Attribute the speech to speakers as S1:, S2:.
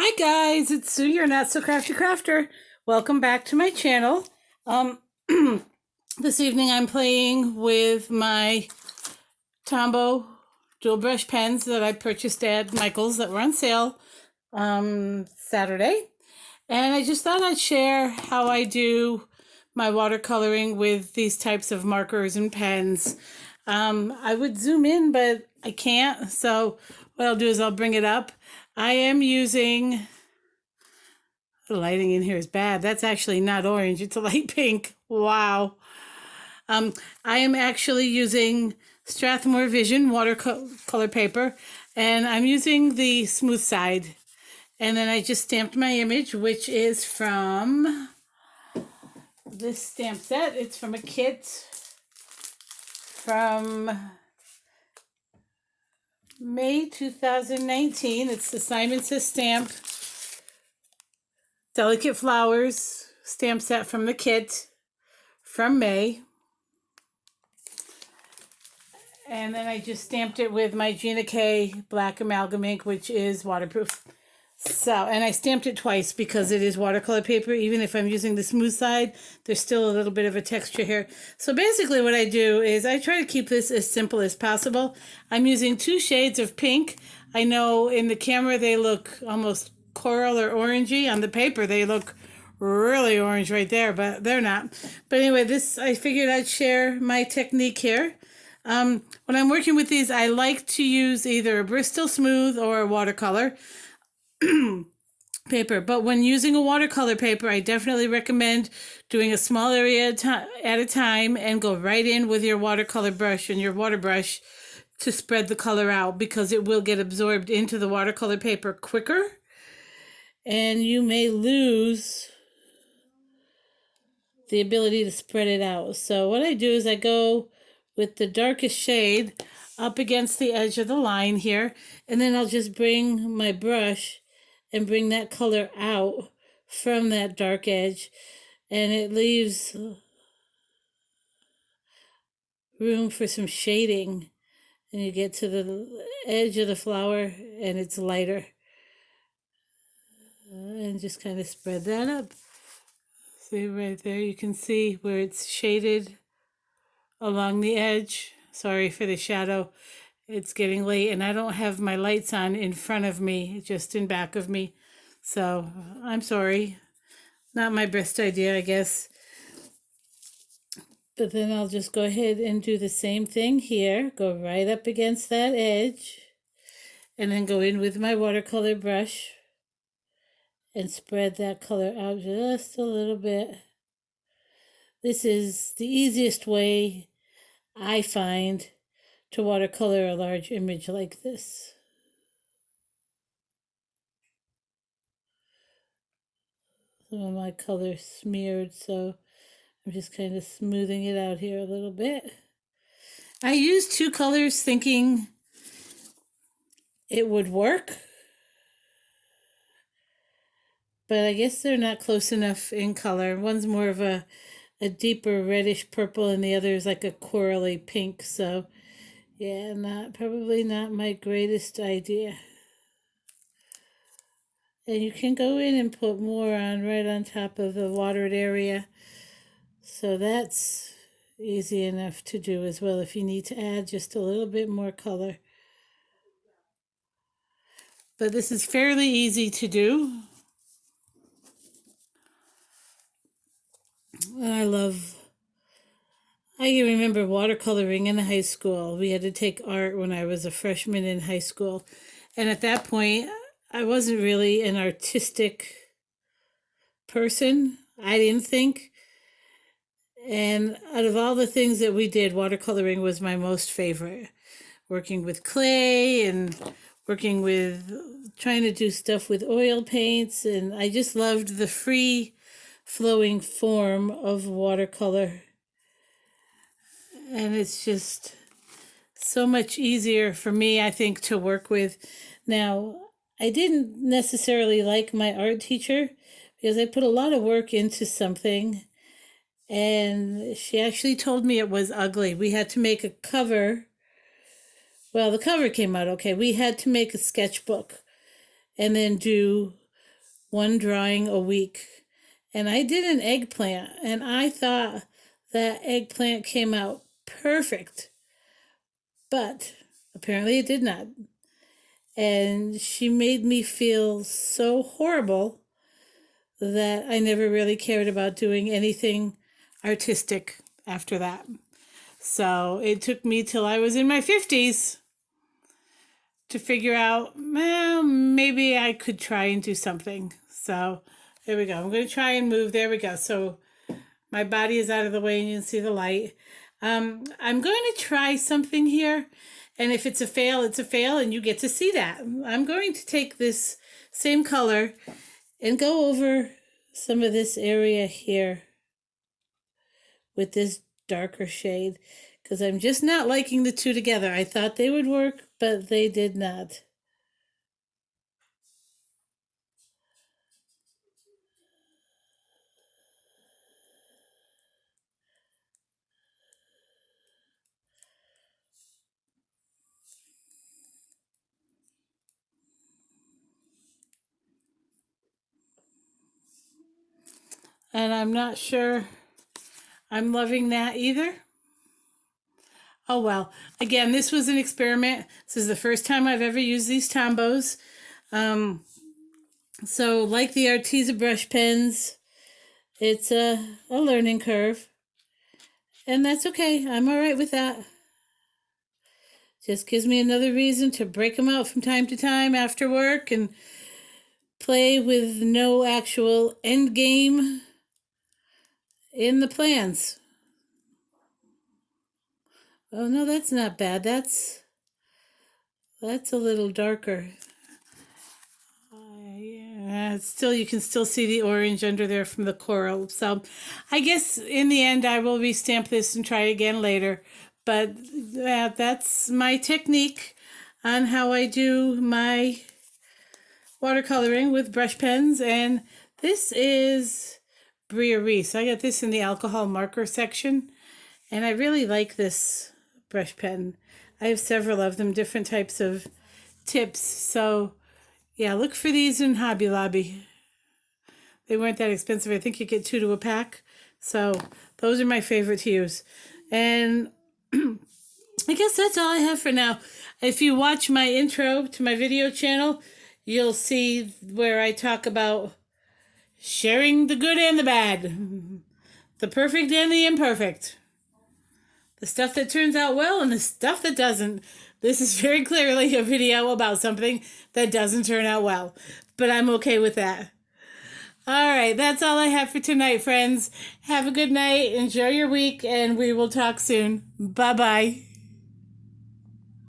S1: Hi guys, it's Sue, your Not So Crafty Crafter. Welcome back to my channel. Um, this evening I'm playing with my Tombow dual brush pens that I purchased at Michael's that were on sale Saturday. And I just thought I'd share how I do my watercoloring with these types of markers and pens. I would zoom in, but I can't. So what I'll do is I'll bring it up. I am using, the lighting in here is bad. That's actually not orange. It's a light pink. Wow. I am actually using Strathmore Vision watercolor paper, and I'm using the smooth side. And then I just stamped my image, which is from this stamp set. It's from a kit from May 2019. It's the Simon Says Stamp Delicate Flowers stamp set from the kit from May. And then I just stamped it with my Gina K black amalgam ink, which is waterproof. So, and I stamped it twice because it is watercolor paper. Even if I'm using the smooth side, there's still a little bit of a texture here. So basically what I do is I try to keep this as simple as possible. I'm using 2 shades of pink. I know in the camera they look almost coral or orangey. On the paper they look really orange right there, but they're not. But anyway, I figured I'd share my technique here. When I'm working with these, I like to use either a Bristol Smooth or a watercolor paper. But when using a watercolor paper, I definitely recommend doing a small area at a time and go right in with your watercolor brush and your water brush to spread the color out, because it will get absorbed into the watercolor paper quicker and you may lose the ability to spread it out. So what I do is I go with the darkest shade up against the edge of the line here, and then I'll just bring my brush and bring that color out from that dark edge, and it leaves room for some shading, and you get to the edge of the flower and it's lighter, and just kind of spread that up. See right there, you can see where it's shaded along the edge. Sorry for the shadow. It's getting late and I don't have my lights on in front of me, just in back of me. So I'm sorry. Not my best idea, I guess. But then I'll just go ahead and do the same thing here. Go right up against that edge and then go in with my watercolor brush and spread that color out just a little bit. This is the easiest way I find to watercolor a large image like this. Some of my color smeared, so I'm just kind of smoothing it out here a little bit. I used 2 colors thinking it would work, but I guess they're not close enough in color. One's more of a deeper reddish purple and the other is like a corally pink, so yeah, probably not my greatest idea. And you can go in and put more on right on top of the watered area, so that's easy enough to do as well if you need to add just a little bit more color. But this is fairly easy to do. And I can remember watercoloring in high school. We had to take art when I was a freshman in high school. And at that point, I wasn't really an artistic person, I didn't think. And out of all the things that we did, watercoloring was my most favorite. Working with clay and trying to do stuff with oil paints. And I just loved the free flowing form of watercolor. And it's just so much easier for me, I think, to work with. Now, I didn't necessarily like my art teacher because I put a lot of work into something, and she actually told me it was ugly. We had to make a cover. Well, the cover came out okay. We had to make a sketchbook and then do one drawing a week. And I did an eggplant, and I thought that eggplant came out perfect. But apparently it did not. And she made me feel so horrible that I never really cared about doing anything artistic after that. So it took me till I was in my 50s to figure out, well, maybe I could try and do something. So there we go. I'm going to try and move. There we go. So my body is out of the way and you can see the light. I'm going to try something here. And if it's a fail, it's a fail, and you get to see that. I'm going to take this same color and go over some of this area here with this darker shade, because I'm just not liking the two together. I thought they would work, but they did not. And I'm not sure I'm loving that either. Oh well. Again, this was an experiment. This is the first time I've ever used these Tombows. So like the Arteza brush pens, it's a learning curve. And that's okay. I'm all right with that. Just gives me another reason to break them out from time to time after work and play with no actual end game in the plans. Oh no, that's not bad. That's a little darker. Yeah, still you can still see the orange under there from the coral. So I guess in the end I will restamp this and try it again later. But that's my technique on how I do my watercoloring with brush pens. And this is Bria Reese. I got this in the alcohol marker section. And I really like this brush pen. I have several of them, different types of tips. So yeah, look for these in Hobby Lobby. They weren't that expensive. I think you get 2 to a pack. So those are my favorite to use. And I guess that's all I have for now. If you watch my intro to my video channel, you'll see where I talk about sharing the good and the bad, the perfect and the imperfect, the stuff that turns out well and the stuff that doesn't. This is very clearly a video about something that doesn't turn out well, but I'm okay with that. All right, that's all I have for tonight, friends. Have a good night, enjoy your week, and we will talk soon. Bye-bye.